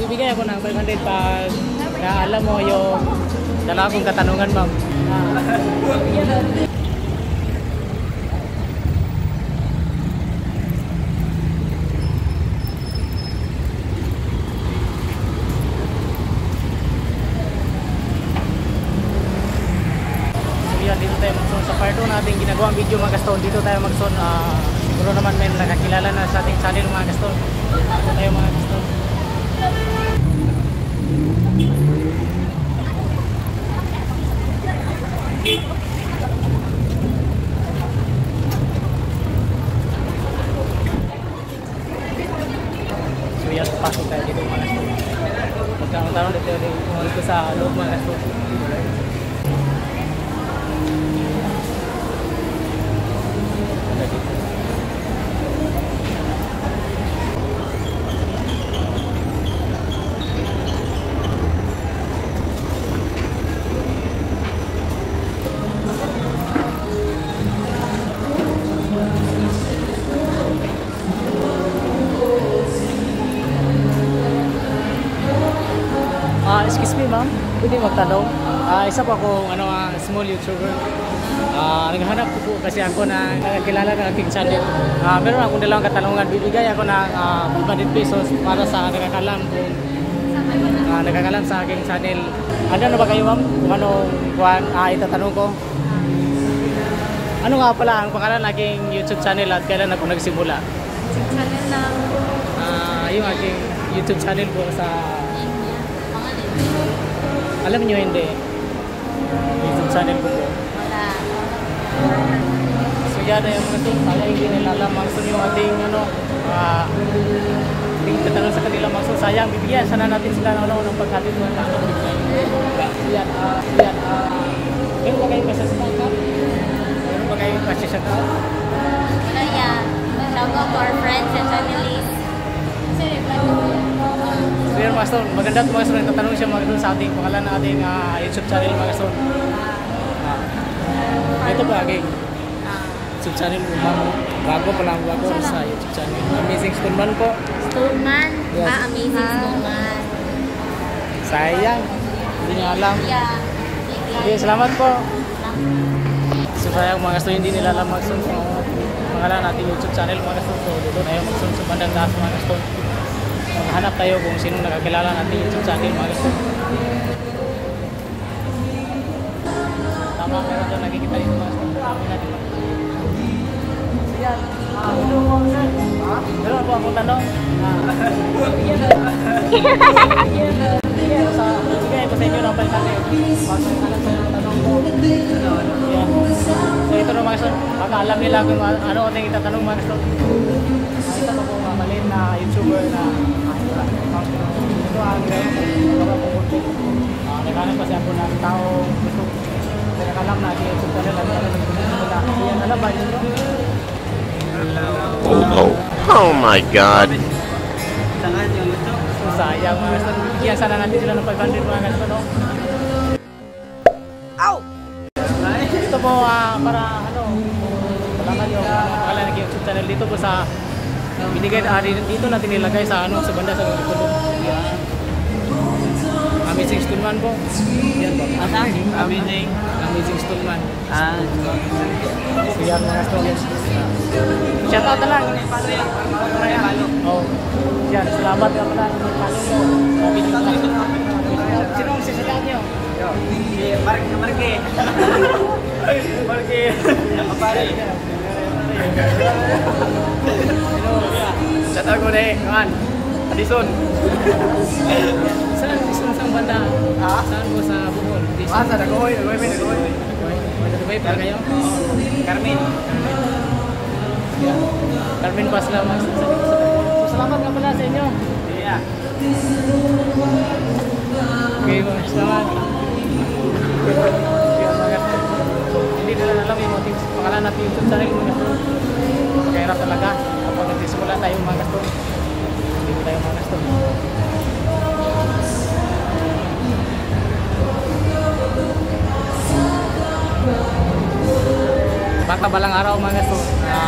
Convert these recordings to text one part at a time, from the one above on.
bibigay ako ng 500 pag alam mo yung dala kong katanungan, ma'am. Dito tayo magson sa part 2 natin ginagawang video, mga kaston. Dito tayo magson, siguro naman may nakakilala na sa ating channel, mga kaston. Dito tayo, mga kaston. So yan, pasok tayo dito, mga kaston. Magkaroon dito sa loob, mga kaston. Excuse me, ma'am, pwede magtanong? Isa po akong small YouTuber. Naghahanap po kasi ako na nakakilala ng aking channel. Meron akong dalawang katanungan. Bibigay ako ng 500 pesos para sa nakakalam kung nakakalam sa aking channel. Ano na ba kayo, ma'am? Kung anong itatanong ko? Ano nga pala ang pangalan ng aking YouTube channel at kailan ako nagsimula? YouTube channel lang. Yung aking YouTube channel po sa... Alam niyo hindi? YouTube channel ko po. Wala. So yan na yung mga ito. Kaya hindi nila alam. So yung ating ating katanong sa kanila. So sayang, bibigyan. Sana natin sila ng paghatid ng katanong. So yan. Meron ba kayong pasasakot? Meron ba kayong pasasakot? Wala yan. Shout out to our friends and families. So yun, mga son, maganda ito, mga son, nagtatanong siya mga son sa ating pangalan na ating YouTube channel, mga son. Ito po aking YouTube channel, bago pa lang bago sa YouTube channel. Amazing Stoneman po. Stoneman? Yes. Amazing Stoneman. Sayang, hindi niya alam. Yeah. Okay, salamat po. So sayang, mga son, hindi nila alam mga son sa pangalan natin YouTube channel, mga son. So dito na yung mga son sa bandang taas, mga son. Hanap tayo kung sino nakakilala natin YouTube channel, mga gusto. Tama, meron doon nakikita dito, mga gusto. Sabi natin. So yan. Meron po akong tanong. Bigay po sa inyo ng palitan. Alam sa tanong ko. So ito na, mga gusto. Baka alam nila kung ano ang itatanong, mga gusto. Ito po po maliit na YouTuber na ito ang para pumunti. Naghanap kasi ako ng tao gusto. Nagkalam na YouTube channel na yan. Alam ba yun? Oh my God. Saan yung ito? So sayang, mga gusto. Bigyan sana natin sila ng 500, mga gusto, no? Ow! Ito po para malaman yung pangalan ng YouTube channel dito po sa binigay dito natin nilagay sa sa banda sa tulog. Amazing Stoneman po. Yan po. Amazing Stoneman. So yan, mga stories. Shout out na lang. Oh. Yan, salamat nga pala. Sino ang sisikat nyo? Marke. Shout out ko na kawan. Adison. Saan sa banda? Saan po sa Bukol? Sa Dagohoy. Dagohoy pa kayo? Carmen. Carmen Pasla. So salamat nga pala sa inyo. Yeah. Okay, salamat. Hindi nila alam yung pangalan natin yung YouTube channel, mga gasto. Kahirap talaga kapag nagsisimula tayo, mga gasto. Hindi tayo, mga gasto. Baka balang araw, mga gasto,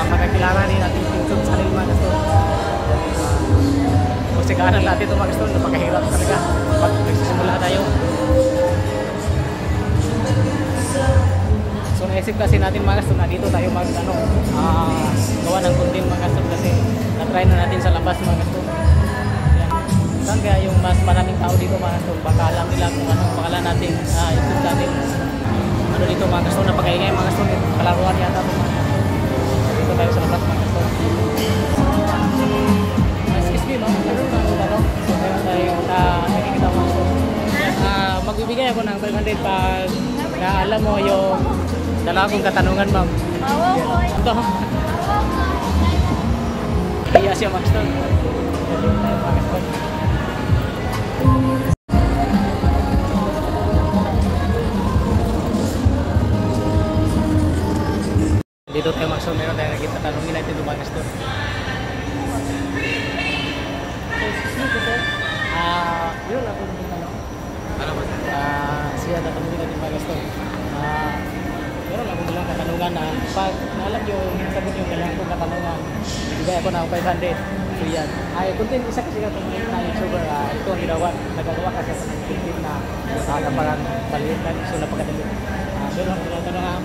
makakilala din natin yung YouTube channel, mga gasto. tsagahan natin ito mga kaston. Napakahirap talaga pag nagsisimula tayo. So naisip kasi natin mga kaston na dito tayo gawa ng content mga kaston kasi na-try na natin sa labas mga kaston. Saan kaya yung mas maraming tao dito mga kaston, baka alam nila kung anong pangalan natin YouTube channel. Ano dito mga kaston, napakaingay mga kaston, kalaruan yata ito mga kaston. Dito tayo sa labas mga kaston. Excuse me ma'am, meron na ako tanong. So meron tayo nakikita mga kaston. Magbibigay ako ng 500 pag alam mo yung dala akong katanungan ma'am. Ito. Iya siya mga kaston. Mga kaston. Dito tayo mag-show, meron tayo nakita, tanongin natin ito mga kaston. Yun ako nung tanong. Ano ba? Siya tatanungin natin mga kaston. Meron ako nilang katanungan na pag alam nyo, sagot yung kailangan kong katanungan, ibigay ako ng 500. So yan. Content isa kasi ka content na YouTuber. Ito ang nagagawa kasi sa content na parang balitan. So napakadali. Meron ako nilang tanong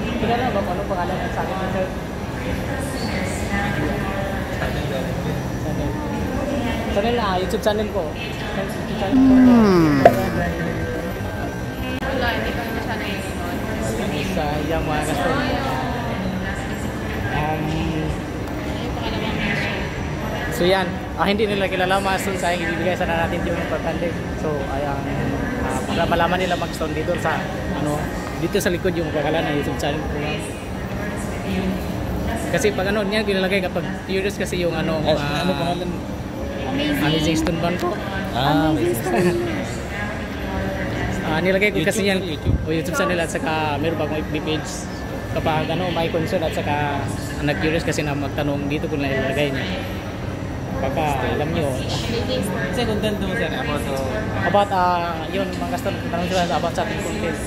kilala ba kung anong pangalan ng sa akin sir? Channel na, YouTube channel ko. YouTube channel ko. Wala, hindi ko naman siya naiingon. Sa iyang mga kaston. So yan, hindi nila kilala mga kaston, sayang ibibigay sana natin yung importante. So ayan, para malaman nila mag-kaston dito sa dito sa likod yung pangalan ng YouTube channel ko. Kasi pag niya ginalagay kapag curious kasi yung ano pangalan? Amazing Stone Band ko. Amazing Stone. Nilagay ko kasi yan YouTube channel at saka meron pa akong FB page kapag may concern at saka nag-curious kasi na magtanong dito ko na ilalagay niya. Baka alam nyo. Kasi content mo sir About yun mga kaston, tanong sila about sa ating content.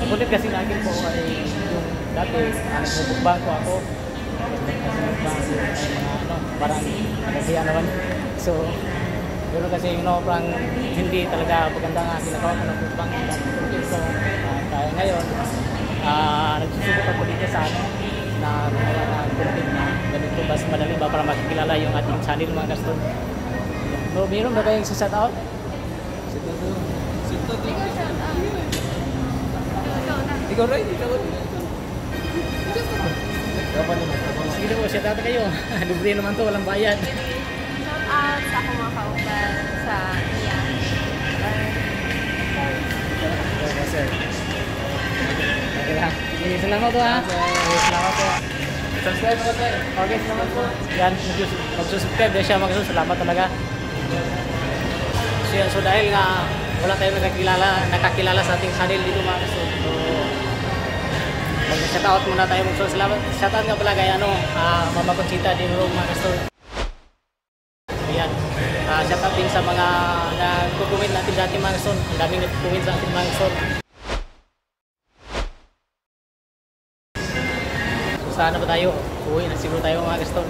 Content kasi na akin po ay yung dati nagbubukbang ko ako. Parang nagasiya naman. So pero kasi parang hindi talaga maganda nga ginagawa ko ng bukbang content. So kaya ngayon nagsusubok ako dito sa na gumawa ng content na ganito mas madali ba para makikilala yung ating channel mga kaston. So meron ba kayong shout out? ikaw right ikaw Sige po, shout out kayo. Libre naman to, walang bayad. Shout out sa akong mga kauban sa iya. Okay lang. Sige, salamat po ha. Salamat po. subscribe mo sir Okay, salamat po. Yan, mag-subscribe din siya mag-subscribe. Salamat talaga. So dahil nga wala tayong nakakilala sa ating channel dito mga kaston. So mag-shoutout muna tayo mag-salamat. Shoutout nga pala kay Mama Conchita din mga kaston. Ayan. Shoutout din sa mga nagko-comment natin dati mga kaston. Ang daming nagko-comment sa ating mga kaston. Saan na ba tayo? Uwi na siguro tayo mga kaston.